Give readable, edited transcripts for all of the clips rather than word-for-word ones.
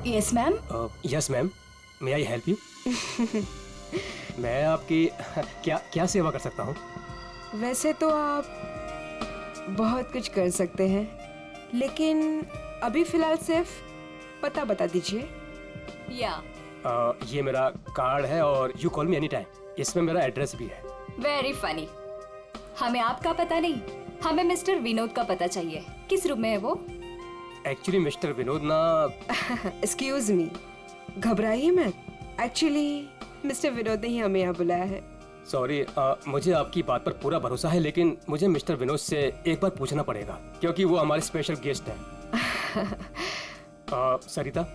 Yes ma'am. Yes ma'am, may I help you? मैं आपकी क्या सेवा कर सकता हूँ? वैसे तो आप बहुत कुछ कर सकते हैं, लेकिन अभी फिलहाल सिर्फ पता बता दीजिए। या ये मेरा कार्ड है और you call me any time. इसमें मेरा एड्रेस भी है। Very funny. हमें आपका पता नहीं, हमें मिस्टर विनोद का पता चाहिए। किस रूम में है वो? एक्चुअली मिस्टर विनोद ना एक्सक्यूज मी, घबराइए मत। एक्चुअली मिस्टर विनोद ने ही हमें यहाँ बुलाया है। सॉरी, मुझे आपकी बात पर पूरा भरोसा है, लेकिन मुझे मिस्टर विनोद से एक बार पूछना पड़ेगा क्योंकि वो हमारे स्पेशल गेस्ट हैं। सरिता,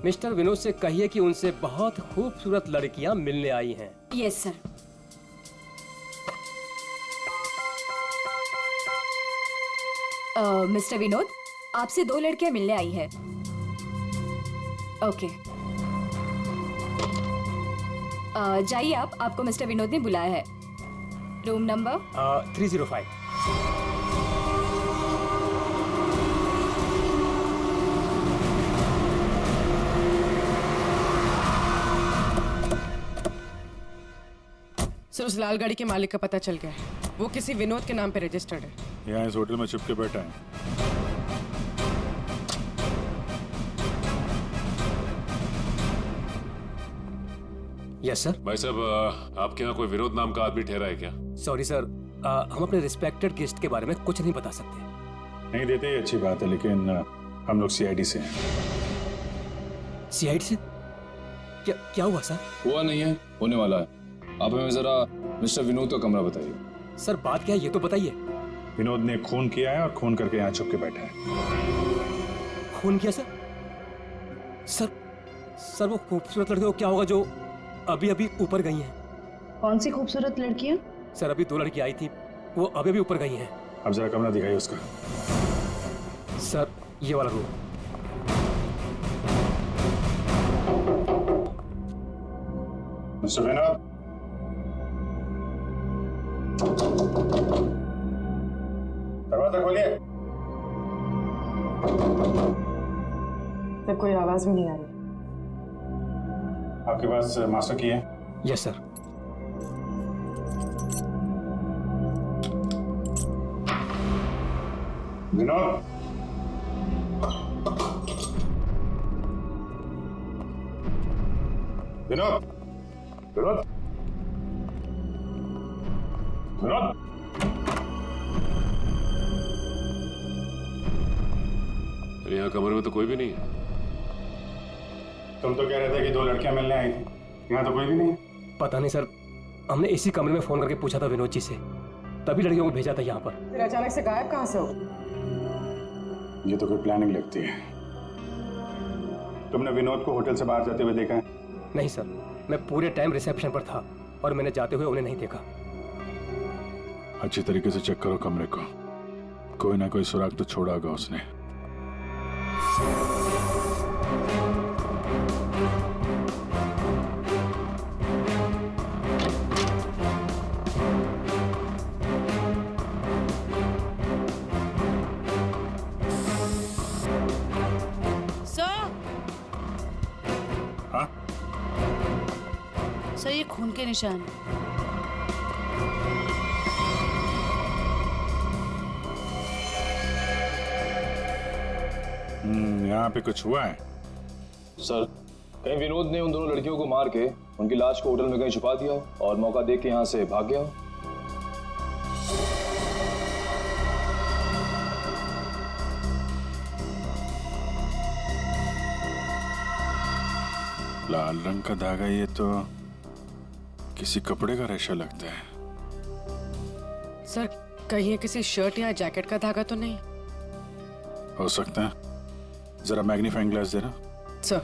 मिस्टर विनोद से कहिए कि उनसे बहुत खूबसूरत लड़कियां मिलने आई हैं। Yes sir. मिस्टर विनोद, आपसे 2 लड़कियां मिलने आई है। ओके, जाइए आप, आपको मिस्टर विनोद ने बुलाया है। Room number 305। सर, उस लाल गाड़ी के मालिक का पता चल गया है। वो किसी विनोद के नाम पे रजिस्टर्ड है। यहाँ इस होटल में छुप के बैठा है। Yes sir. भाई साहब, आपके यहाँ कोई विनोद नाम का आदमी ठहरा है क्या? सॉरी सर, हम अपने रिस्पेक्टेड गेस्ट के बारे में कुछ नहीं बता सकते। नहीं देते ये अच्छी बात है, लेकिन हम लोग सीआईडी से हैं। सीआईडी से? क्या हुआ सर? हुआ नहीं है, होने वाला है। आप हमें जरा मिस्टर विनोद का कमरा बताइए। सर बात क्या है ये तो बताइए। विनोद ने खून किया है और खून करके यहाँ छुप के बैठा है। खून किया सर? सर वो खूबसूरत लड़की को क्या होगा जो अभी अभी ऊपर गई हैं? कौन सी खूबसूरत लड़कियां? सर अभी 2 लड़की आई थी, वो अभी अभी ऊपर गई हैं। अब जरा कमरा दिखाइए उसका। सर ये वाला रूम। मिस्टर विनोद, दरवाजा खोलिए। तो कोई आवाज भी नहीं आ रही। आपके पास मास्टर की है? Yes sir. विनोद, विनोद, विनोद, विनोद। यहाँ कमरे में तो कोई भी नहीं है। तुम तो कह रहे थे कि 2 लड़कियां मिलने आई थी, यहाँ तो कोई भी नहीं। पता नहीं सर, हमने इसी कमरे में फोन करके पूछा था विनोद जी से, तभी लड़कियों को भेजा था यहाँ पर। फिर अचानक से गायब कहाँ से हो? ये तो कोई प्लानिंग लगती है। तुमने विनोद को होटल से बाहर जाते हुए देखा है? नहीं सर, मैं पूरे टाइम रिसेप्शन पर था और मैंने जाते हुए उन्हें नहीं देखा। अच्छी तरीके से चेक करो कमरे को, कोई ना कोई सुराग तो छोड़ा होगा उसने। सर, ये खून के निशान। यहाँ पे कुछ हुआ है? सर, कहीं विनोद ने उन दोनों लड़कियों को मार के उनकी लाश को होटल में कहीं छुपा दिया हो और मौका देख के यहाँ से भाग गया हो। लाल रंग का धागा, ये तो किसी कपड़े का रेशा लगता है। सर, कहीं ये किसी शर्ट या जैकेट का धागा तो नहीं? हो सकता है। जरा मैग्नीफाइंग ग्लास देना। सर।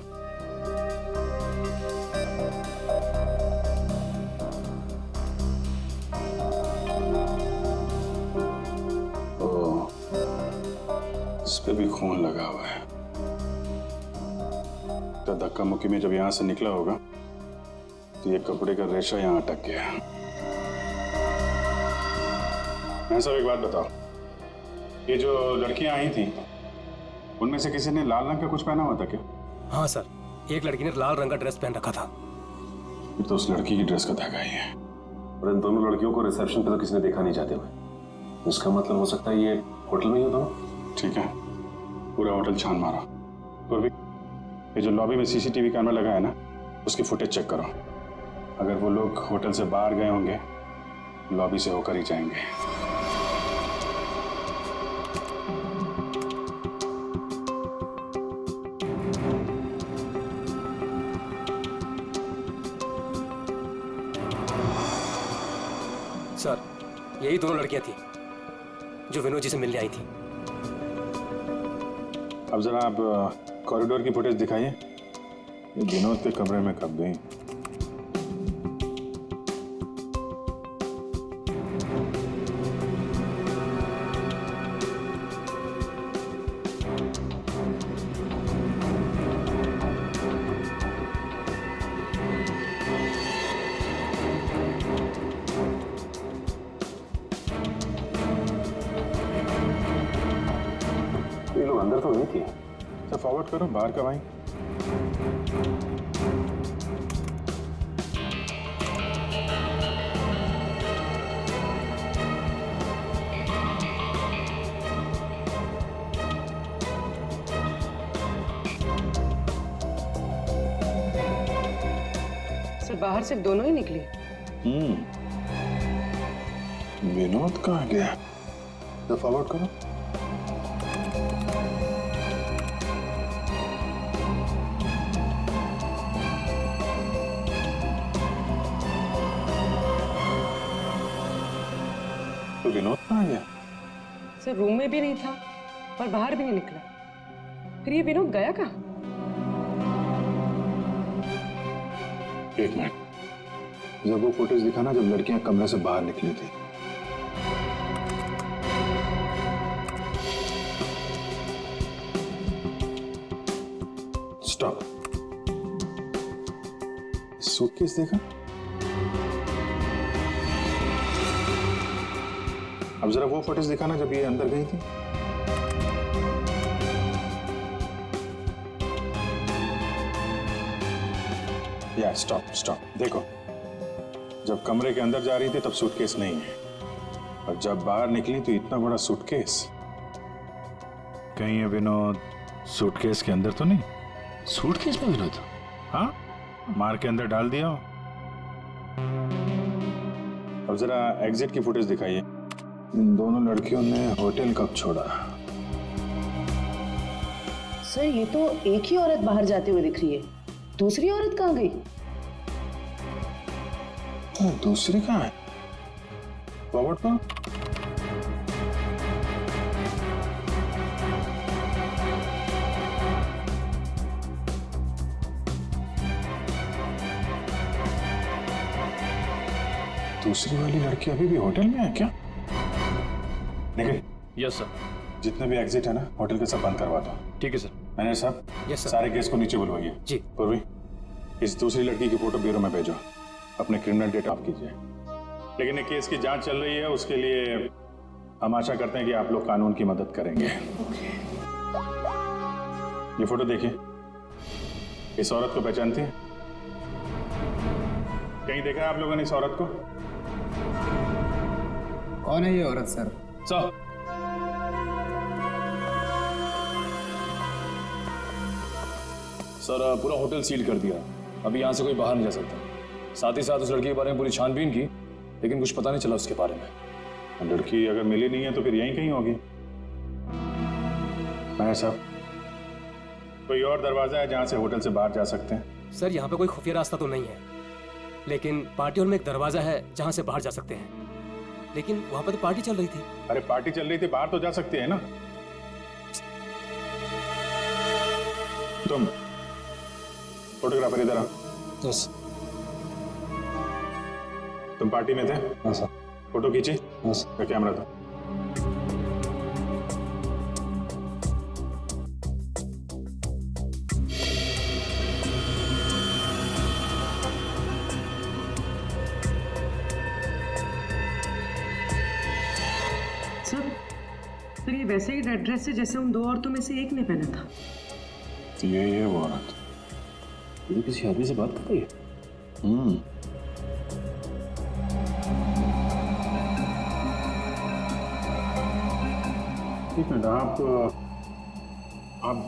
इस पे भी खून लगा हुआ है। तो धक्का मुक्की में जब यहाँ से निकला होगा तो ये कपड़े का रेशा यहाँ अटक गया। मैं सब एक बात बताओ, ये जो लड़कियां आई थी उनमें से किसी ने लाल रंग का कुछ पहना हुआ था क्या? हाँ सर, एक लड़की ने लाल रंग का ड्रेस पहन रखा था। फिर तो उस लड़की की ड्रेस का धागा ही है। और इन दोनों लड़कियों को रिसेप्शन पे तो किसी ने देखा नहीं जाते हुए। इसका मतलब हो सकता है ये होटल में ही हो दोनों। ठीक है, पूरा होटल छान मारो। पूर्वी, ये जो लॉबी में सीसीटीवी कैमरा लगा है ना, उसकी फुटेज चेक करो। अगर वो लोग होटल से बाहर गए होंगे, लॉबी से होकर ही जाएंगे। सर, यही दोनों लड़कियां थी जो विनोद जी से मिलने आई थी। अब जरा आप कॉरिडोर की फुटेज दिखाइए। ये विनोद के कमरे में कब गई? ये लोग अंदर तो नहीं थे। सर फॉरवर्ड करो, बाहर कब आई? सर बाहर सिर्फ दोनों ही निकली। विनोद कहाँ गया? सर फॉरवर्ड करो। तो विनोद कहाँ गया? सर रूम में भी नहीं था और बाहर भी नहीं निकला। फिर ये विनोद गया कहाँ? एक मिनट, जब वो फुटेज दिखाना जब लड़कियां कमरे से बाहर निकली थी। स्टॉप। सूटकेस देखा? अब जरा वो फुटेज दिखाना जब ये अंदर गई थी। या स्टॉप स्टॉप, देखो जब कमरे के अंदर जा रही थी तब सूटकेस नहीं है, और जब बाहर निकली तो इतना बड़ा सूटकेस। कहीं ये विनोद सूटकेस के अंदर तो नहीं? सूटकेस में विनोद? हाँ, मार के अंदर डाल दिया हो। अब जरा एग्जिट की फुटेज दिखाइए। इन दोनों लड़कियों ने होटल कब छोड़ा? सर ये तो एक ही औरत बाहर जाते हुए दिख रही है, दूसरी औरत कहाँ गई? दूसरी कहाँ है? फॉरवर्ड करो। दूसरी वाली लड़की अभी भी होटल में है क्या? Nikhil, yes sir. जितने भी एग्जिट है ना होटल के सब बंद करवा दो। ठीक है सर। मैनेजर साहब, यस सर। सारे केस को नीचे बुलवाइए। जी। पूर्वी, इस दूसरी लड़की की फोटो ब्यूरो में भेजो। अपने क्रिमिनल डेटा ऑफ कीजिए। लेकिन ये केस की जांच चल रही है, उसके लिए हम आशा करते हैं कि आप लोग कानून की मदद करेंगे। ये फोटो देखिए, इस औरत को पहचानती हैं? कहीं देखा है आप लोगों ने इस औरत को? कौन है ये औरत सर? सर, पूरा होटल सील कर दिया। अभी यहाँ से कोई बाहर नहीं जा सकता। साथ ही साथ उस लड़की के बारे में पूरी छानबीन की, लेकिन कुछ पता नहीं चला उसके बारे में। लड़की अगर मिली नहीं है तो फिर यहीं कहीं होगी। मैनेजर साहब, कोई और दरवाजा है जहां से होटल से बाहर जा सकते हैं? सर यहाँ पे कोई खुफिया रास्ता तो नहीं है, लेकिन पार्टी हॉल में एक दरवाजा है जहाँ से बाहर जा सकते हैं। लेकिन वहाँ पर तो पार्टी चल रही थी। अरे पार्टी चल रही थी, बाहर तो जा सकते हैं ना। तुम फोटोग्राफर इधर आओ। यस। तुम पार्टी में थे? हाँ सर। फोटो खींची? यस। कैमरा दो। सर ये वैसे ही रेड ड्रेस है जैसे उन दो औरतों में से एक ने पहना था। तो ये वो औरत ये किसी आदमी से बात कर रही है? एक मिनट, आप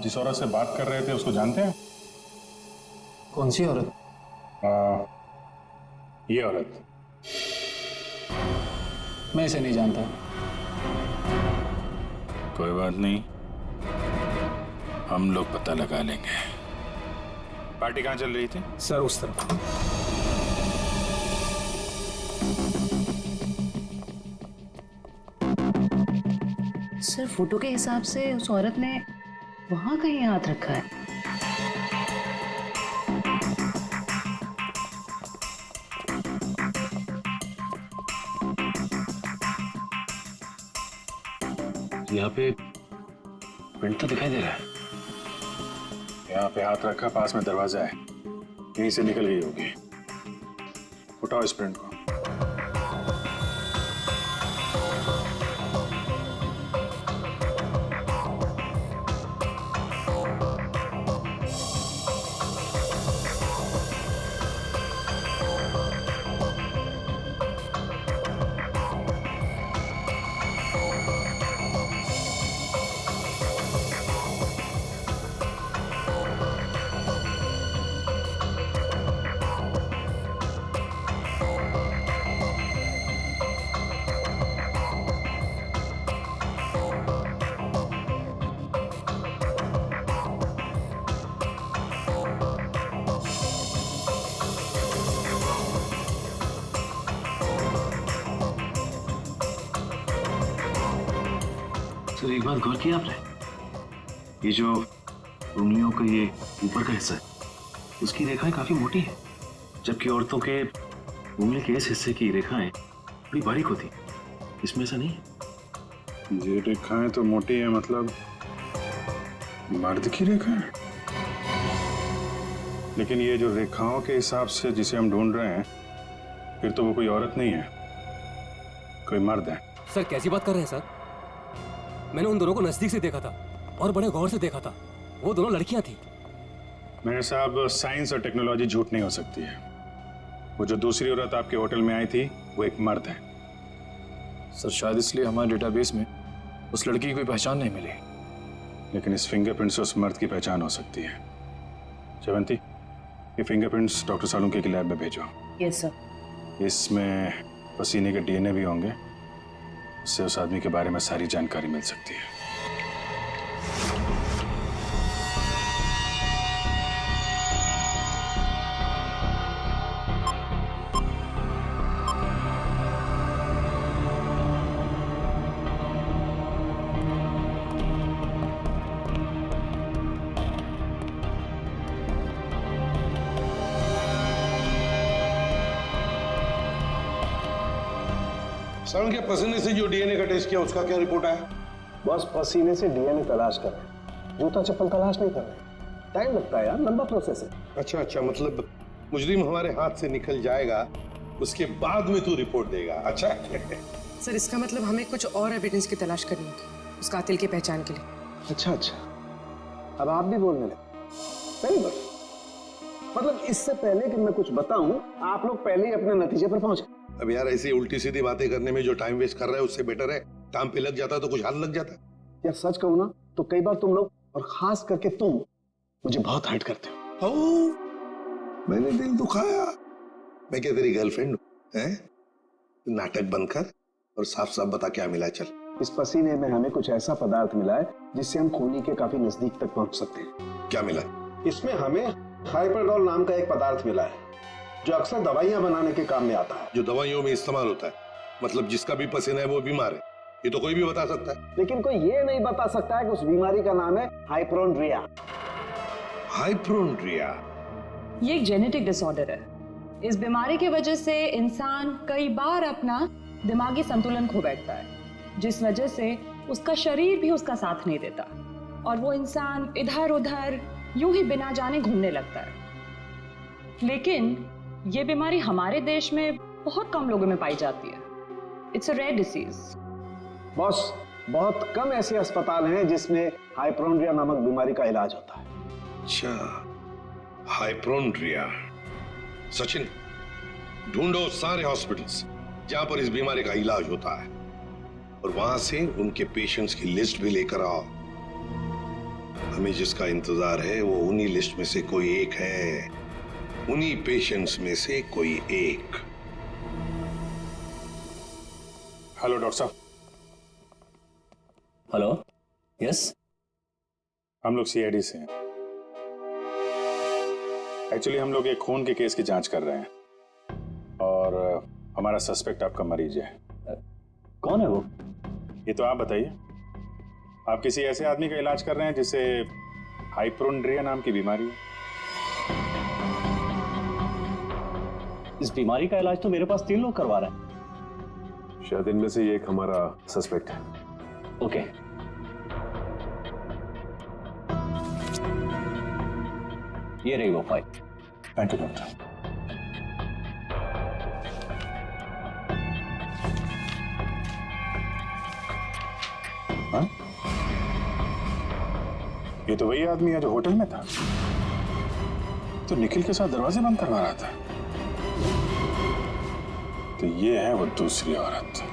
जिस औरत से बात कर रहे थे उसको जानते हैं? कौन सी औरत? ये औरत। मैं इसे नहीं जानता। कोई बात नहीं, हम लोग पता लगा लेंगे। पार्टी कहाँ चल रही थी? सर उस तरफ। सर फोटो के हिसाब से उस औरत ने वहां कहीं हाथ रखा है। यहाँ पे प्रिंट तो दिखाई दे रहा है। यहाँ पे हाथ रखा, पास में दरवाजा है, यहीं से निकल गई होगी। उठाओ इस प्रिंट को। सर एक बात गौर किया आपने? ये जो उंगलियों का ये ऊपर का हिस्सा है, उसकी रेखाएं काफी मोटी है, जबकि औरतों के उंगली के इस हिस्से की रेखाएं बड़ी बारीक होती हैं। इसमें ऐसा नहीं है। ये रेखाएं तो मोटी है, मतलब मर्द की रेखा है। लेकिन ये जो रेखाओं के हिसाब से जिसे हम ढूंढ रहे हैं, फिर तो वो कोई औरत नहीं है, कोई मर्द है। सर कैसी बात कर रहे हैं सर? मैंने उन दोनों को नजदीक से देखा था और बड़े गौर से देखा था। वो दोनों लड़कियां थी। मेरे साहब, साइंस और टेक्नोलॉजी झूठ नहीं हो सकती है। वो जो दूसरी औरत आपके होटल में आई थी, वो एक मर्द है। सर शायद इसलिए हमारे डेटाबेस में उस लड़की की कोई पहचान नहीं मिली। लेकिन इस फिंगरप्रिंट से उस मर्द की पहचान हो सकती है। जयवंती, ये फिंगरप्रिंट्स डॉक्टर सालुंके की लैब में भेजो। Yes sir. इसमें पसीने के डीएनए भी होंगे, इससे उस आदमी के बारे में सारी जानकारी मिल सकती है। सर उनके पसीने से जो डीएनए का टेस्ट किया उसका क्या रिपोर्ट आया? बस पसीने से डीएनए तलाश कर रहे हैं, जूता चप्पल तलाश नहीं कर रहे। टाइम लगता है यार, लंबा प्रोसेस है। अच्छा, मतलब मुजरिम हमारे हाथ से निकल जाएगा, उसके बाद में तू रिपोर्ट देगा। अच्छा सर इसका मतलब हमें कुछ और एविडेंस की तलाश करनी होगी उस कातिल की पहचान के लिए। अच्छा, अब आप भी बोलने लगे। Very good. मतलब इससे पहले कि मैं कुछ बताऊं, आप लोग पहले ही अपने नतीजे पर पहुंच गए। अब यार ऐसी उल्टी सीधी बातें करने में जो टाइम वेस्ट कर रहा है उससे बेटर है काम पे लग जाता तो कुछ हाल लग जाता। यार सच कहूं ना तो कई बार तुम लोग, और खास करके तुम, मुझे बहुत हर्ट करते हो। मैंने दिल दुखाया? मैं क्या तेरी गर्लफ्रेंड हूं? नाटक बंद कर और साफ साफ बता क्या मिला। चल, इस पसीने में हमें कुछ ऐसा पदार्थ मिला है जिससे हम खूनी के काफी नजदीक तक पहुंच सकते हैं। क्या मिला? इसमें हमें हाइपरडोल नाम का एक पदार्थ मिला है जो अक्सर दवाइयां बनाने के काम में आता है। जो दवाइयों में इस्तेमाल होता है, मतलब जिसका भी पसीना है वो बीमार है, ये तो कोई भी बता सकता है। लेकिन कोई ये नहीं बता सकता है कि उस बीमारी का नाम है हाइपोक्रोंड्रिया। हाइपोक्रोंड्रिया ये एक जेनेटिक डिसऑर्डर है। इस बीमारी की वजह से इंसान कई बार अपना दिमागी संतुलन खो बैठता है, जिस वजह से उसका शरीर भी उसका साथ नहीं देता और वो इंसान इधर उधर यूं ही बिना जाने घूमने लगता है। लेकिन ये बीमारी हमारे देश में बहुत कम लोगों में पाई जाती है। It's a rare disease. Boss, बहुत कम ऐसे अस्पताल हैं जिसमें हाइपोक्रोंड्रिया नामक बीमारी का इलाज होता है। अच्छा, हाइपोड्रिया। सचिन, ढूंढो सारे हॉस्पिटल्स जहां पर इस बीमारी का इलाज होता है और वहां से उनके पेशेंट्स की लिस्ट भी लेकर आओ। हमें जिसका इंतजार है वो उन्हीं लिस्ट में से कोई एक है, उन्हीं पेशेंट्स में से कोई एक। हेलो डॉक्टर साहब। Hello, yes. हम लोग सीआईडी से हैं। एक्चुअली हम लोग एक खून के केस की जांच कर रहे हैं और हमारा सस्पेक्ट आपका मरीज है। कौन है वो? ये तो आप बताइए। आप किसी ऐसे आदमी का इलाज कर रहे हैं जिसे हाइपोड्रिया नाम की बीमारी है? इस बीमारी का इलाज तो मेरे पास 3 लोग करवा रहे हैं। शायद इनमें से ये एक हमारा सस्पेक्ट है। ओके। ये रही वो फाइल। Thank you doctor. हाँ? ये तो वही आदमी है जो होटल में था, तो निखिल के साथ दरवाजे बंद करवा रहा था। तो ये है वो दूसरी औरत।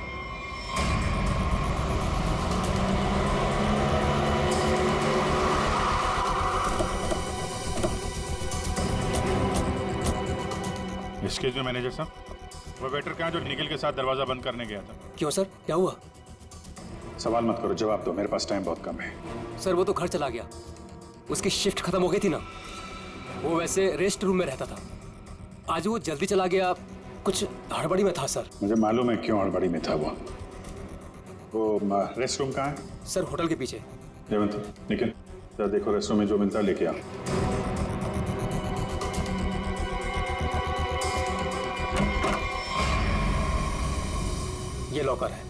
एक्सक्यूज मी मैनेजर साहब, वो वेटर कहाँ जो निखिल के साथ दरवाजा बंद करने गया था? क्यों सर, क्या हुआ? सवाल मत करो, जवाब दो, मेरे पास टाइम बहुत कम है। सर वो तो घर चला गया, उसकी शिफ्ट खत्म हो गई थी ना। वो वैसे रेस्ट रूम में रहता था, आज वो जल्दी चला गया, कुछ हड़बड़ी में था सर। मुझे मालूम है क्यों हड़बड़ी में था वो रेस्ट रूम कहाँ है? सर होटल के पीछे। जयवंत, निखिल जरा देखो रेस्ट रूम में जो मिलता है लेके आओ। ये लॉकर है।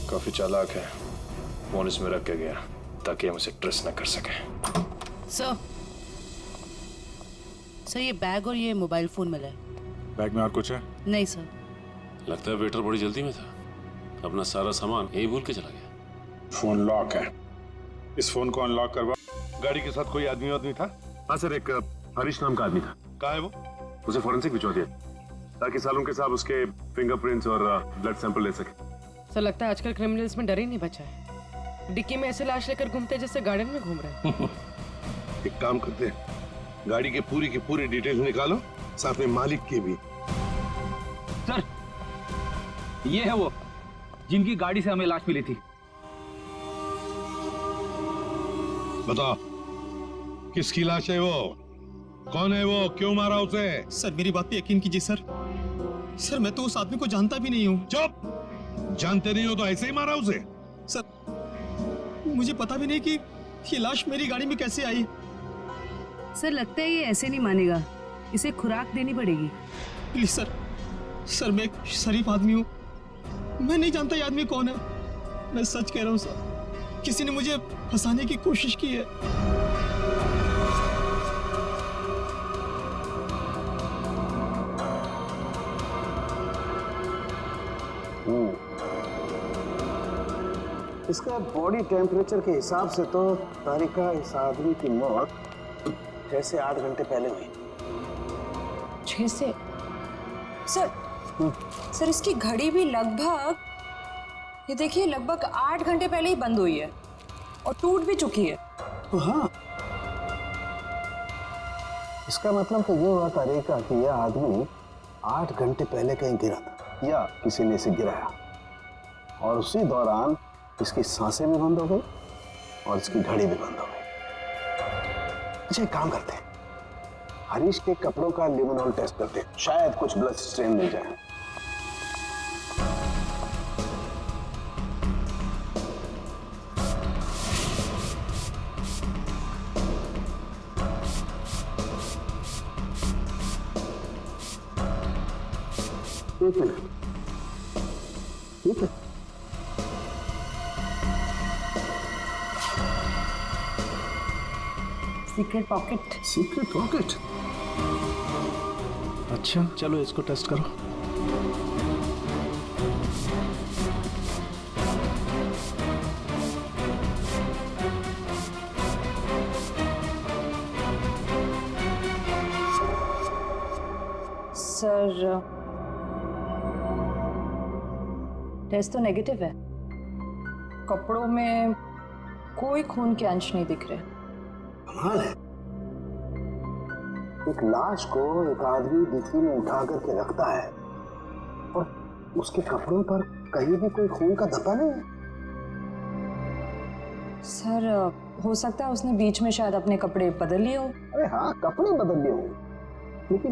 काफी चालाक है, फोन इसमें रख के गया ताकि हम उसे ट्रेस न कर सके। सर ये बैग और ये मोबाइल फोन मिला है। बैग में और कुछ है? नहीं सर। लगता है वेटर बड़ी जल्दी में था, अपना सारा सामान यही भूल के चला गया। फोन लॉक है, इस फोन को अनलॉक करवा। गाड़ी के साथ कोई आदमी था? हाँ सर, एक हरीश नाम का आदमी था। कहाँ है वो? उसे फॉरेंसिक भिजवा दिया ताकि सालों के साथ उसके फिंगरप्रिंट्स और ब्लड सैंपल ले सके। सर लगता है आजकल क्रिमिनल्स में डर ही नहीं बचा है। डिक्की में ऐसे लाश लेकर घूमते जैसे गार्डन में घूम रहे हैं। एक काम करते हैं, गाड़ी की पूरी डिटेल निकालो, साथ में मालिक की भी। सर ये है वो जिनकी गाड़ी से हमें लाश मिली थी। बताओ किसकी लाश है वो? कौन है वो? क्यों मारा उसे? सर मेरी बात पे यकीन कीजिए सर, मैं तो उस आदमी को जानता भी नहीं हूँ। चुप! जानते नहीं हो तो ऐसे ही मारा उसे? सर मुझे पता भी नहीं कि ये लाश मेरी गाड़ी में कैसे आई। सर लगता है ये ऐसे नहीं मानेगा, इसे खुराक देनी पड़ेगी। प्लीज सर मैं एक शरीफ आदमी हूँ, मैं नहीं जानता ये आदमी कौन है। मैं सच कह रहा हूँ सर, किसी ने मुझे फंसाने की कोशिश की है। इसका बॉडी टेम्परेचर के हिसाब से तो तारिका इस आदमी की मौत 6 से 8 घंटे पहले हुई। 6 से? सर इसकी घड़ी भी लगभग, ये देखिए लगभग 8 घंटे पहले ही बंद हुई है और टूट भी चुकी है। हाँ, इसका मतलब तो ये हुआ तारिका कि यह आदमी 8 घंटे पहले कहीं गिरा था या किसी ने इसे गिराया और उसी दौरान इसकी सांसें भी बंद हो गई और इसकी घड़ी भी बंद हो गई। अच्छा एक काम करते हैं, हरीश के कपड़ों का लिमोनॉल टेस्ट करते हैं, शायद कुछ ब्लड स्ट्रेन मिल जाए। एक मिनट, ठीक है। Secret pocket. Secret pocket? अच्छा चलो इसको टेस्ट करो। सर टेस्ट तो नेगेटिव है। कपड़ों में कोई खून के अंश नहीं दिख रहे। कमाल है, एक लाश को एक आदमी डिक्की में उठा करके रखता है और उसके कपड़ों पर कहीं भी कोई खून का धब्बा नहीं है। सर हो सकता है उसने बीच में शायद अपने कपड़े बदल लिए हो। अरे हाँ, कपड़े बदल लिए हो, लेकिन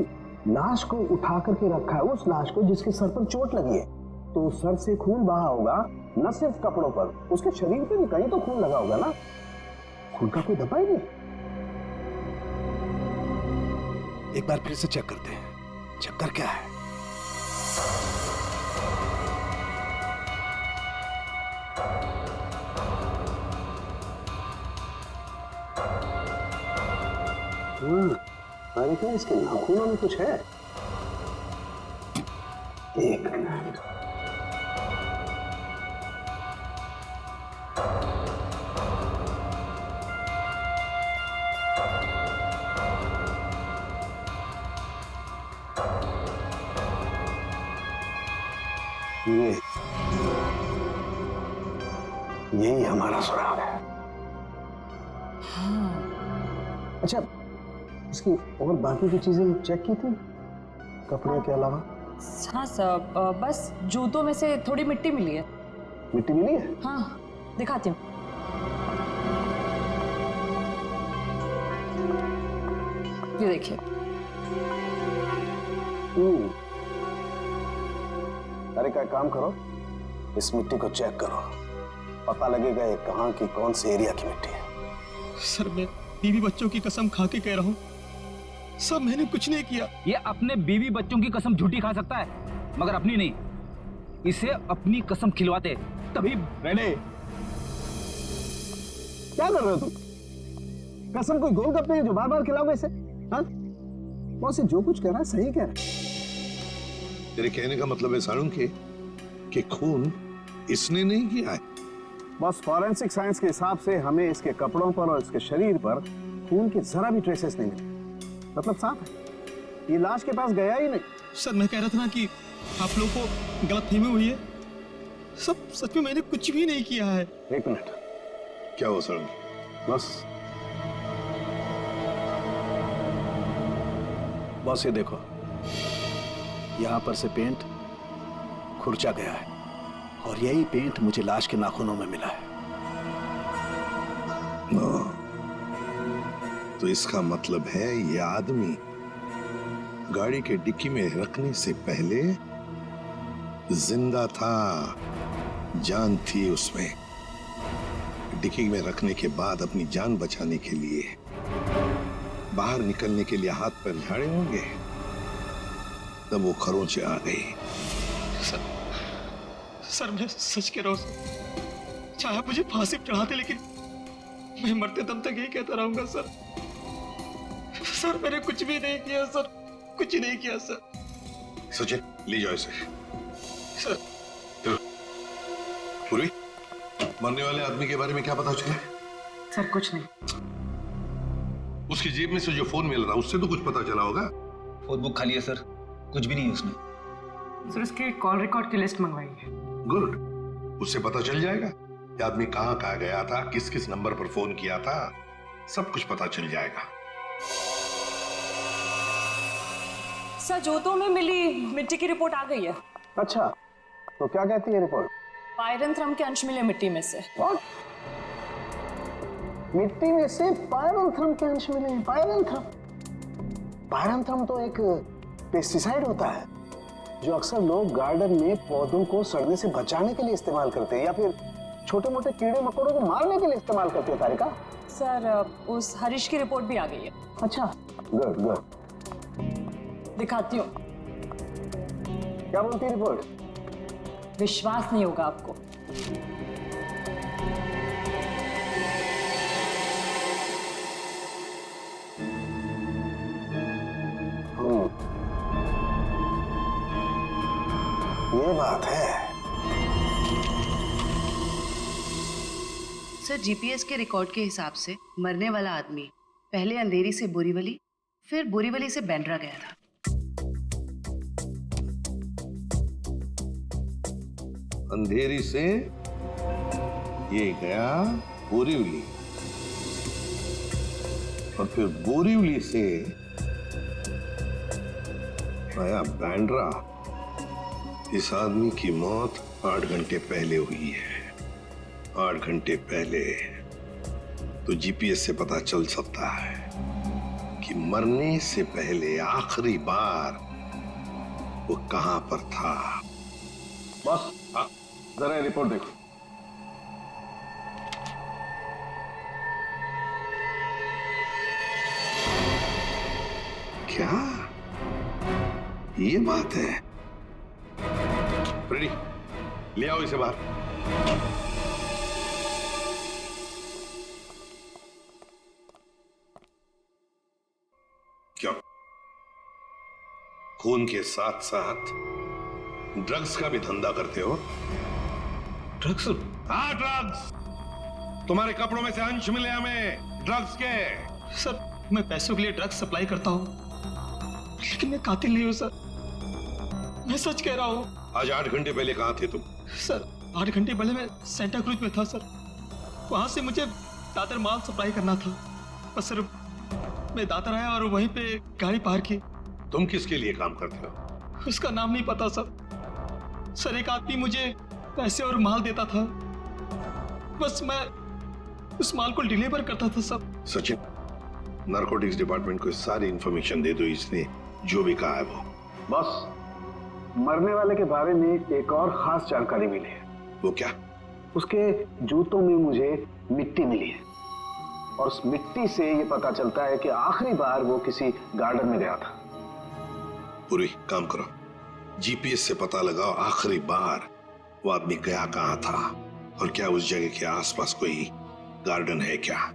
लाश को उठा करके रखा है, उस लाश को जिसके सर पर चोट लगी है, तो सर से खून बहा होगा, न सिर्फ कपड़ों पर, उसके शरीर पे भी कहीं तो खून लगा होगा ना। खून का कोई धब्बा ही नहीं। एक बार फिर से चेक करते हैं, चक्कर क्या है। अरे क्या इसके नाखूनों में कुछ है? एक मिनट। यही हमारा सुराग है। हाँ। अच्छा, इसकी और बाकी की चीजें चेक की थी कपड़े के अलावा? हाँ सर, बस जूतों में से थोड़ी मिट्टी मिली है। मिट्टी मिली है? हाँ, दिखाती हूँ। ये देखिए। अरे क्या काम करो, इस मिट्टी को चेक करो, पता लगेगा ये कहाँ की कौन से एरिया की मिट्टी है। सर मैं बीवी बच्चों की कसम खा के कह रहा हूँ, सब मैंने कुछ नहीं किया। ये अपने बीवी बच्चों की कसम झूठी खा सकता है, मगर अपनी नहीं। इसे अपनी कसम खिलवाते तभी। मैंने क्या कर रहे हो तुम? कसम कोई गोलगप्पे है जो बार बार खिलाओगे इसे? हाँ, बॉस जो कुछ कह रहा है सही कह रहा है। तेरे कहने का मतलब है साळुंखे कि खून इसने नहीं किया है? बस फॉरेंसिक साइंस के हिसाब से हमें इसके कपड़ों पर और इसके शरीर पर खून के जरा भी ट्रेसेस नहीं मिले। मतलब साफ है, ये लाश के पास गया ही नहीं। सर मैं कह रहा था ना कि आप लोगों को गलतफहमी हुई है। सब सच में मैंने कुछ भी नहीं किया है। एक मिनट, क्या हुआ साळुंखे? बस ये देखो, यहां पर से पेंट खुरचा गया है और यही पेंट मुझे लाश के नाखूनों में मिला है। तो इसका मतलब है ये आदमी गाड़ी के डिक्की में रखने से पहले जिंदा था, जान थी उसमें। डिक्की में रखने के बाद अपनी जान बचाने के लिए बाहर निकलने के लिए हाथ पैर झाड़े होंगे, तब वो खरोंचे आ गई। सर मैं सच कह रहा हूँ, चाहे मुझे फांसी पर चढ़ाते, लेकिन मैं मरते दम तक यही कहता रहूंगा सर। सर मैंने कुछ भी नहीं किया सर, कुछ नहीं किया सर। सचिन ले जाओ इसे। सर पूर्वी, मरने वाले आदमी के बारे में क्या पता चला? सर कुछ नहीं। उसकी जेब में से जो फोन मिल रहा उससे तो कुछ पता चला होगा? फोन बुक खाली है सर, कुछ भी नहीं है उसमें। सर इसके कॉल रिकॉर्ड की लिस्ट मंगवाई है। गुड, उससे पता चल जाएगा कि आदमी कहाँ कहाँ गया था, किस किस नंबर पर फोन किया था, सब कुछ पता चल जाएगा। सर जूतों में मिली मिट्टी की रिपोर्ट आ गई है। अच्छा, तो क्या कहती है रिपोर्ट? पायरंथ्रम के अंश मिले मिट्टी में से। What? मिट्टी में से पायरंथ्रम के अंश मिले हैं। पायरंथ्रम तो एक पेस्टिसाइड होता है जो अक्सर लोग गार्डन में पौधों को सड़ने से बचाने के लिए इस्तेमाल करते हैं, या फिर छोटे मोटे कीड़े मकोड़ों को मारने के लिए इस्तेमाल करते हैं। तारिका, सर उस हरीश की रिपोर्ट भी आ गई है। अच्छा, गुड गुड। दिखाती हूँ। क्या बोलती है रिपोर्ट? विश्वास नहीं होगा आपको। ये बात है। सर, जीपीएस के रिकॉर्ड के हिसाब से मरने वाला आदमी पहले अंधेरी से बोरीवली, फिर बोरीवली से बांद्रा गया था। अंधेरी से ये गया बोरीवली और फिर बोरीवली से आया बांद्रा। इस आदमी की मौत 8 घंटे पहले हुई है। 8 घंटे पहले तो जीपीएस से पता चल सकता है कि मरने से पहले आखिरी बार वो कहां पर था। बस जरा रिपोर्ट देखो। क्या ये बात है? फ्रेडी, ले आओ इसे बाहर। क्या खून के साथ साथ ड्रग्स का भी धंधा करते हो? ड्रग्स? हाँ, ड्रग्स। तुम्हारे कपड़ों में से अंश मिले हमें ड्रग्स के। सर, मैं पैसों के लिए ड्रग्स सप्लाई करता हूँ, लेकिन मैं कातिल नहीं हूँ सर। मैं सच कह रहा हूँ। आज 8 घंटे पहले कहाँ थे तुम? सर, 8 घंटे पहले मैं सेंटा क्रूज में था सर। वहां से मुझे दादर माल सप्लाई करना था, बस सर मैं दादर आया और वहीं पे गाड़ी पार्क की। तुम किसके लिए काम करते हो? उसका नाम नहीं पता सर। सर, एक आदमी मुझे पैसे और माल देता था, बस मैं उस माल को डिलीवर करता था सर। सचिन, नारकोटिक्स डिपार्टमेंट को सारी इंफॉर्मेशन दे दो, इसने जो भी कहा है वो। बस मरने वाले के बारे में एक और खास जानकारी मिली है। वो क्या? उसके जूतों में मुझे मिट्टी मिली है और उस मिट्टी से ये पता चलता है कि आखिरी बार वो किसी गार्डन में गया था। पूरी काम करो, जीपीएस से पता लगाओ आखिरी बार वो आदमी गया कहाँ था और क्या उस जगह के आसपास कोई गार्डन है क्या?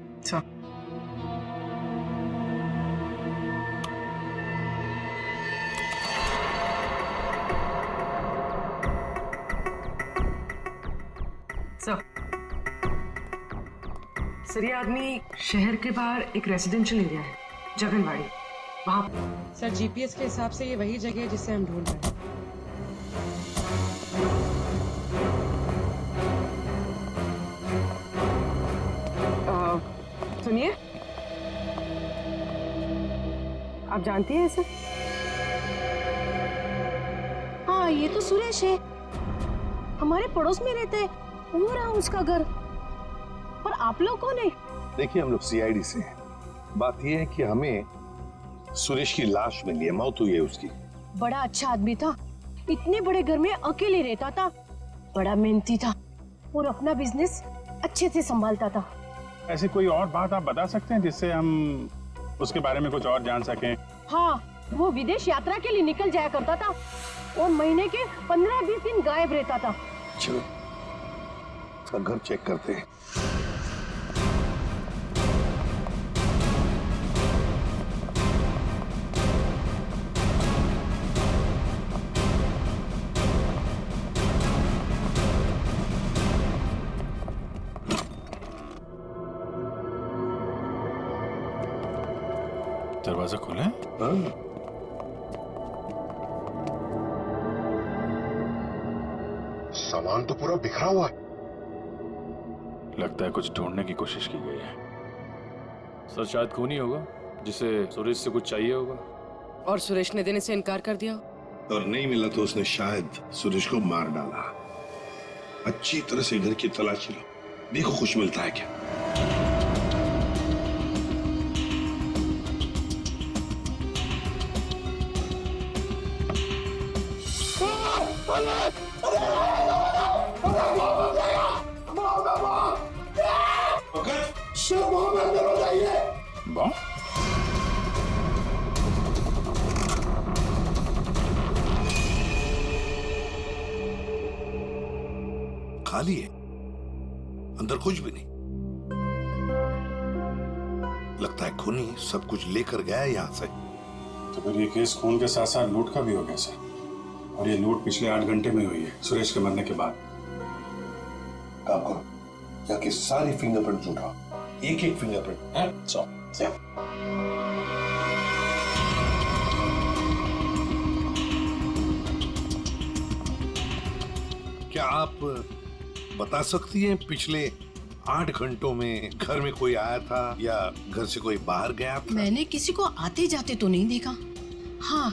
सर, ये आदमी शहर के बाहर एक रेजिडेंशियल एरिया है, जगनवाड़ी, वहां। सर, जीपीएस के हिसाब से ये वही जगह है जिसे हम ढूंढ रहे हैं। सुनिए, आप जानती हैं इसे? हाँ, ये तो सुरेश है, हमारे पड़ोस में रहते हैं। वो रहा उसका घर। पर आप लोग कौन है? देखिए, हम लोग सीआईडी से हैं। बात यह है कि हमें सुरेश की लाश मिली है, मौत हुई है उसकी। बड़ा अच्छा आदमी था, इतने बड़े घर में अकेले रहता था, बड़ा मेहनती था और अपना बिजनेस अच्छे से संभालता था। ऐसी कोई और बात आप बता सकते हैं जिससे हम उसके बारे में कुछ और जान सकें? हाँ, वो विदेश यात्रा के लिए निकल जाया करता था और महीने के 15-20 दिन गायब रहता था। चलो उसका घर चेक करते हैं। दरवाजा खुला है? हाँ। सामान तो पूरा बिखरा हुआ है। लगता है कुछ ढूंढने की कोशिश की गई है। सर, शायद खून ही होगा जिसे सुरेश से कुछ चाहिए होगा। और सुरेश ने देने से इनकार कर दिया। और नहीं मिला तो उसने शायद सुरेश को मार डाला। अच्छी तरह से घर की तलाशी लो, देखो कुछ मिलता है क्या। खाली है, अंदर कुछ भी नहीं। लगता है खूनी सब कुछ लेकर गया है यहां से। तो फिर ये केस खून के साथ साथ लूट का भी हो गया सर, और ये लूट पिछले 8 घंटे में हुई है, सुरेश के मरने के बाद। काम करो, यहाँ की सारी फिंगरप्रिंट उठाओ, एक एक फिंगरप्रिंट है। क्या आप बता सकती हैं पिछले 8 घंटों में घर में कोई आया था या घर से कोई बाहर गया था? मैंने किसी को आते जाते तो नहीं देखा। हाँ,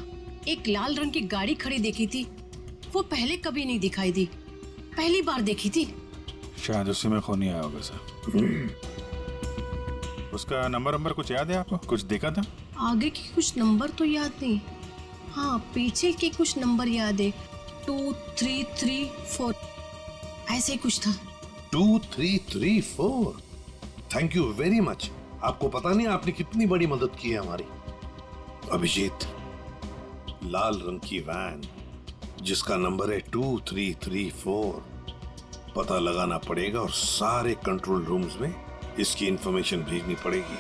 एक लाल रंग की गाड़ी खड़ी देखी थी, वो पहले कभी नहीं दिखाई दी, पहली बार देखी थी। शायद उसी में खूनी आया होगा सर। उसका नंबर कुछ याद है आपको? कुछ देखा था? आगे के कुछ नंबर तो याद नहीं, हाँ पीछे के कुछ नंबर याद है, 2 3 3 4 ऐसे ही कुछ था। 2 3 3 4। Thank you very much. आपको पता नहीं आपने कितनी बड़ी मदद की है हमारी। अभिजीत, लाल रंग की वैन जिसका नंबर है 2 3 3 4, पता लगाना पड़ेगा और सारे कंट्रोल रूम्स में इसकी इंफॉर्मेशन भेजनी पड़ेगी।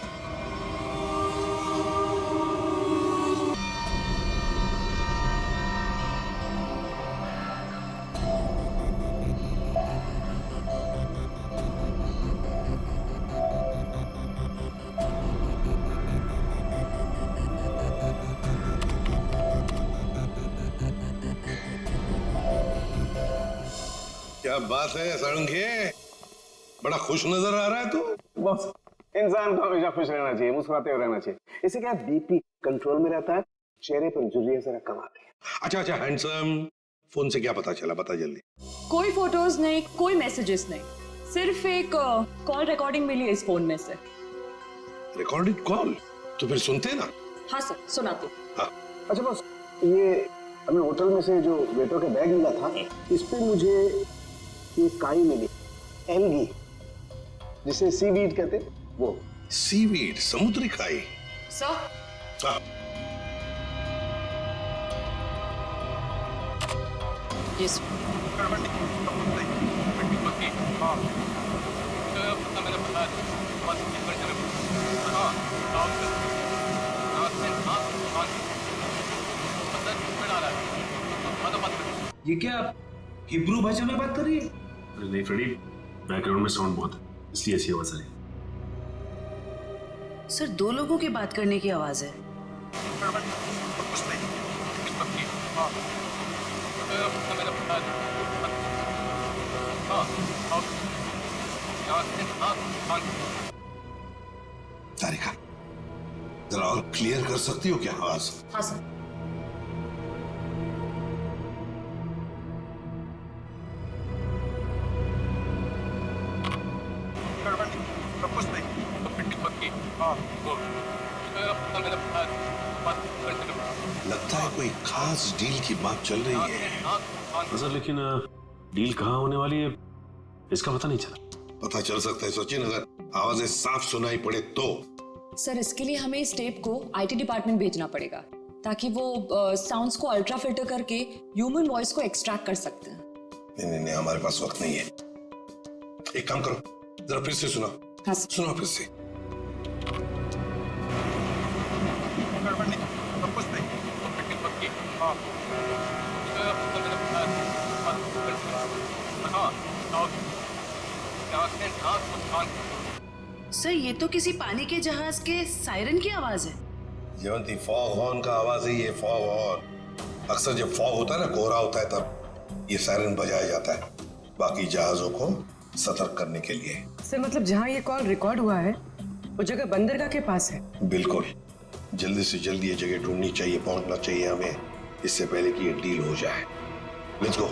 क्या बात है सारंगे, बड़ा खुश नजर आ रहा है तू। बस इंसान को हमेशा खुश रहना चाहिए, मुस्कुराते हुए रहना चाहिए। इससे क्या बीपी कंट्रोल में रहता है, चेहरे पर झुर्रियां जरा कम आती है। अच्छा हैंडसम, फोन से क्या पता चला, बता जल्दी। कोई फोटोज नहीं, कोई मैसेजेस नहीं, सिर्फ एक कॉल रिकॉर्डिंग मिली है इस फोन में से। Recorded call? तो फिर सुनते ना। हाँ सर, सुनाते। हाँ। अच्छा बस, ये हमें होटल में से जो वेटर का बैग मिला था, इस पे मुझे ये काई मिली, एल्गी, जिसे सीवीड कहते हैं, वो। सीवीड, समुद्री खाई? सर। हाँ। यस। ये क्या हिब्रू भाषा में बात कर रही है? अरे नहीं फ्रेडी, बैकग्राउंड में साउंड बहुत है, इसलिए ऐसी आवाज आ रही है। सर 2 लोगों की बात करने की आवाज है। तारिका, जरा और क्लियर कर सकती हो क्या आवाज? हाँ सर। लगता है कोई खास डील की बात चल रही है। सर लेकिन डील कहाँ होने वाली है इसका पता नहीं चला। पता चल सकता है सचिन, अगर आवाजें साफ सुनाई पड़े तो। सर इसके लिए हमें इस टेप को आईटी डिपार्टमेंट भेजना पड़ेगा, ताकि वो साउंड्स को अल्ट्रा फिल्टर करके ह्यूमन वॉइस को एक्सट्रैक्ट कर सकते हैं। नहीं, हमारे पास वक्त नहीं है। एक काम करो, जरा फिर से सुना। हाँ सुनो फिर से। सर ये तो किसी पानी के जहाज के सायरन की आवाज है। जयवंती, फॉग हॉर्न का आवाज है ये, फॉग हॉर्न। अक्सर जब फॉग होता है ना, कोहरा होता है, तब ये सायरन बजाया जाता है बाकी जहाजों को सतर्क करने के लिए। सर मतलब जहाँ ये कॉल रिकॉर्ड हुआ है वो जगह बंदरगाह के पास है? बिल्कुल, जल्दी से जल्दी ये जगह ढूंढनी चाहिए, पहुंचना चाहिए हमें, इससे पहले कि ये डील हो जाए। Let's go.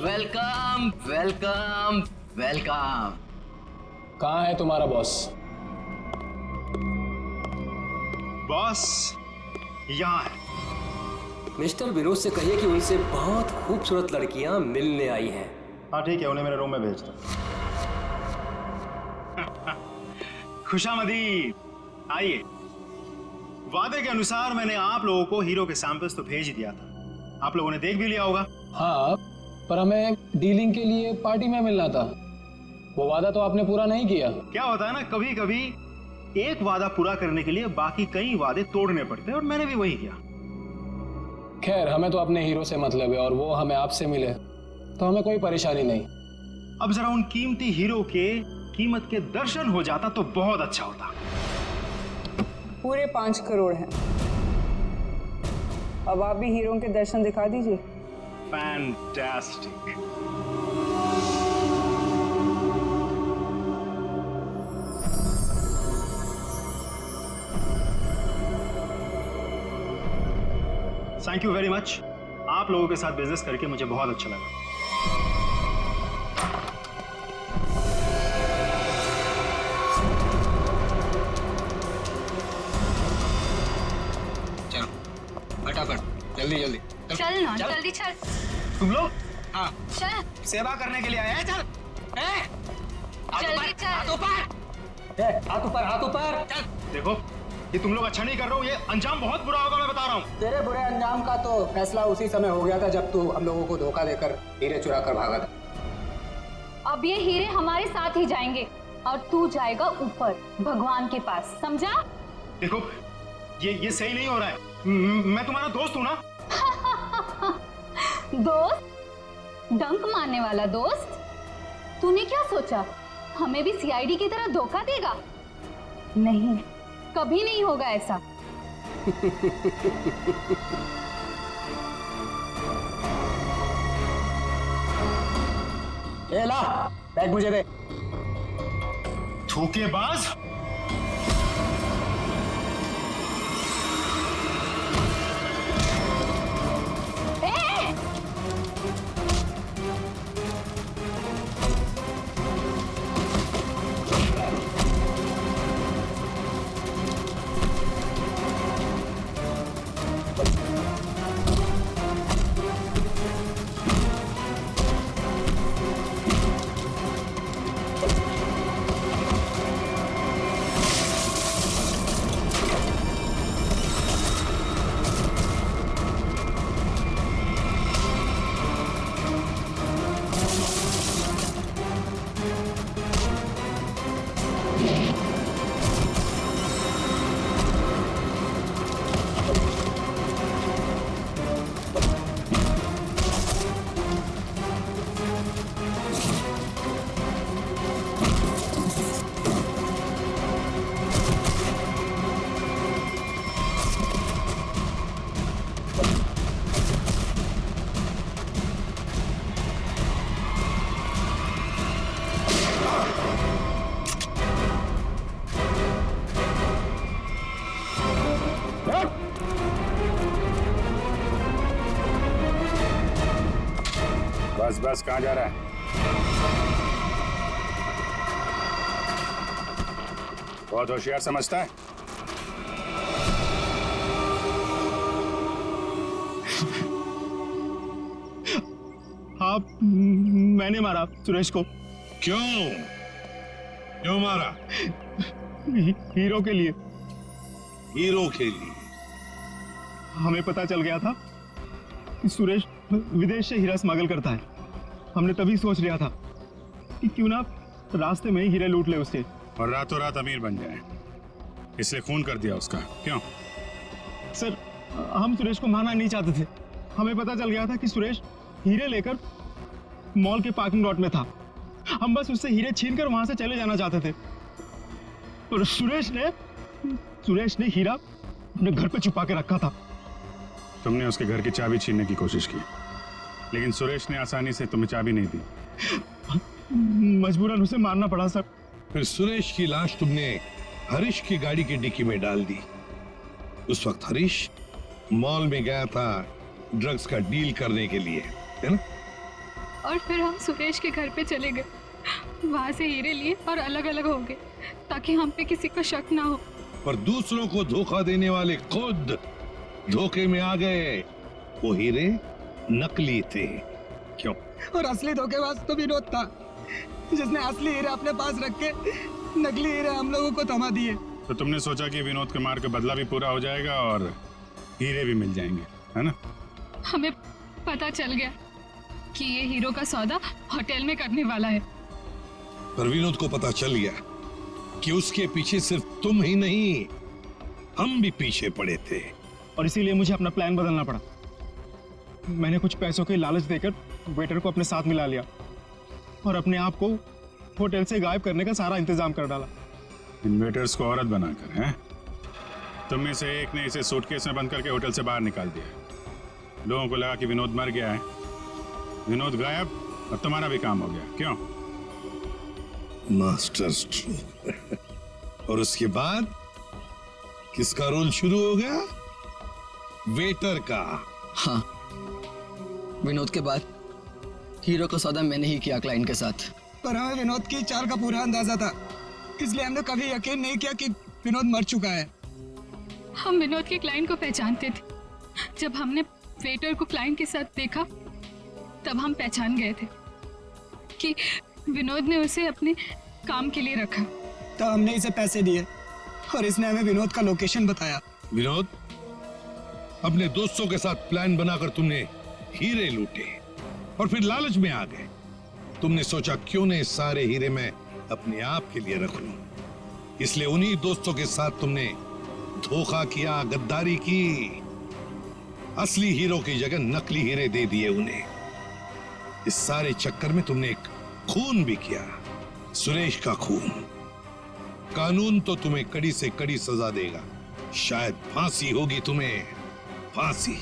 Welcome welcome welcome. कहाँ है तुम्हारा बॉस? बॉस यहाँ है। मिस्टर विनोद से कहिए कि उनसे बहुत खूबसूरत लड़कियां मिलने आई हैं। हाँ ठीक है, उन्हें मेरे रूम में भेज दो। खुशामदीद, आइए। वादे के अनुसार मैंने आप लोगों को हीरो के सैंपल्स तो भेज ही दिया था, आप लोगों ने देख भी लिया होगा। हाँ, पर हमें डीलिंग के लिए पार्टी में मिलना था, वो वादा तो आपने पूरा नहीं किया। क्या होता है ना, कभी कभी एक वादा पूरा करने के लिए बाकी कई वादे तोड़ने पड़ते हैं, और मैंने भी वही किया। खैर, हमें तो अपने हीरो से मतलब है, और वो हमें आपसे मिले तो हमें कोई परेशानी नहीं। अब जरा उन कीमती हीरो के कीमत के दर्शन हो जाता तो बहुत अच्छा होता। पूरे 5 करोड़ हैं। अब आप भी हीरो के दर्शन दिखा दीजिए। Fantastic. Thank you very much. आप लोगों के साथ बिजनेस करके मुझे बहुत अच्छा लगा। फटाफट, जल्दी जल्दी चल ना, जल्दी चल। तुम लोग? हाँ, चल। सेवा करने के लिए आए हैं। चल, जल्दी चल। हाथ ऊपर, हाथ ऊपर। चल। देखो, ये तुम लोग अच्छा नहीं कर रहे हो, ये अंजाम बहुत बुरा होगा, मैं बता रहा हूँ। तेरे बुरे अंजाम का तो फैसला उसी समय हो गया था जब तू हम लोगों को धोखा देकर हीरे चुरा कर भागा था। अब ये हीरे हमारे साथ ही जाएंगे और तू जाएगा ऊपर भगवान के पास, समझा? देखो, ये सही नहीं हो रहा है। मैं तुम्हारा दोस्त हूँ ना। दोस्त? डंक मारने वाला दोस्त? तूने क्या सोचा हमें भी सीआईडी की तरह धोखा देगा? नहीं, कभी नहीं होगा ऐसा। ए ला, बैग मुझे दे। धोखेबाज। बस कहाँ जा रहा है? बहुत होशियार समझता है। आप, मैंने मारा सुरेश को। क्यों? क्यों मारा? हीरो के लिए। हीरो के लिए? हमें पता चल गया था कि सुरेश विदेश से हीरा स्मगल करता है। हमने तभी सोच लिया था कि क्यों ना रास्ते में ही हीरे लूट ले उससे, और रातों रात अमीर बन जाए, इसलिए खून कर दिया उसका। क्यों? सर, हम सुरेश को मारना नहीं चाहते थे। हमें पता चल गया था कि सुरेश हीरे लेकर मॉल के पार्किंग लॉट में था। हम बस उससे हीरे छीनकर वहां से चले जाना चाहते थे, और सुरेश ने हीरा अपने घर पे छुपा के रखा था। तुमने उसके घर की चाबी छीनने की कोशिश की, लेकिन सुरेश ने आसानी से तुम्हें चाबी नहीं दी। मजबूरन उसे मारना पड़ा सर। फिर सुरेश की लाश तुमने हरीश की गाड़ी की डिक्की में डाल दी। उस वक्त हरीश मॉल में गया था ड्रग्स का डील करने के लिए, है ना? और फिर हम सुरेश के घर पे चले गए, वहां से हीरे लिए और अलग अलग हो गए ताकि हम पे किसी को शक ना हो। पर दूसरों को धोखा देने वाले खुद धोखे में आ गए। वो हीरे नकली थे। क्यों? और असली धोखेबाज तो विनोद था, जिसने असली हीरे अपने पास रख के नकली हीरे हम लोगों को थमा दिए। तो तुमने सोचा कि विनोद के मार का बदला भी पूरा हो जाएगा और हीरे भी मिल जाएंगे, है ना? हमें पता चल गया कि ये हीरो का सौदा होटल में करने वाला है। पर विनोद को पता चल गया कि उसके पीछे सिर्फ तुम ही नहीं, हम भी पीछे पड़े थे। और इसीलिए मुझे अपना प्लान बदलना पड़ा। मैंने कुछ पैसों की लालच देकर वेटर को अपने साथ मिला लिया और अपने आप को होटल से गायब करने का सारा इंतजाम कर डाला। इन वेटर्स को औरत बनाकर, हैं? तुम में से एक ने इसे सूटकेस में बंद करके होटल से बाहर निकाल दिया। लोगों को लगा कि विनोद मर गया है, विनोद गायब और तुम्हारा भी काम हो गया। क्यों? Master stroke. और उसके बाद किसका रोल शुरू हो गया? वेटर का। हाँ, विनोद के बाद हीरो का सौदा मैंने ही किया क्लाइंट के साथ। पर हमें विनोद की चाल का पूरा अंदाजा था, इसलिए हमने कभी यकीन नहीं किया कि विनोद मर चुका है। हम विनोद के क्लाइंट को पहचानते थे। जब हमने वेटर को क्लाइंट के साथ देखा तब हम पहचान गए थे कि विनोद ने उसे अपने काम के लिए रखा। तो हमने इसे पैसे दिए और इसने हमें विनोद का लोकेशन बताया। विनोद, अपने दोस्तों के साथ प्लान बनाकर तुमने हीरे लूटे और फिर लालच में आ गए। तुमने सोचा क्यों नहीं सारे हीरे मैं अपने आप के लिए रख लूं। इसलिए उन्हीं दोस्तों के साथ तुमने धोखा किया, गद्दारी की। असली हीरो की जगह नकली हीरे दे दिए उन्हें। इस सारे चक्कर में तुमने एक खून भी किया, सुरेश का खून। कानून तो तुम्हें कड़ी से कड़ी सजा देगा, शायद फांसी होगी तुम्हें, फांसी।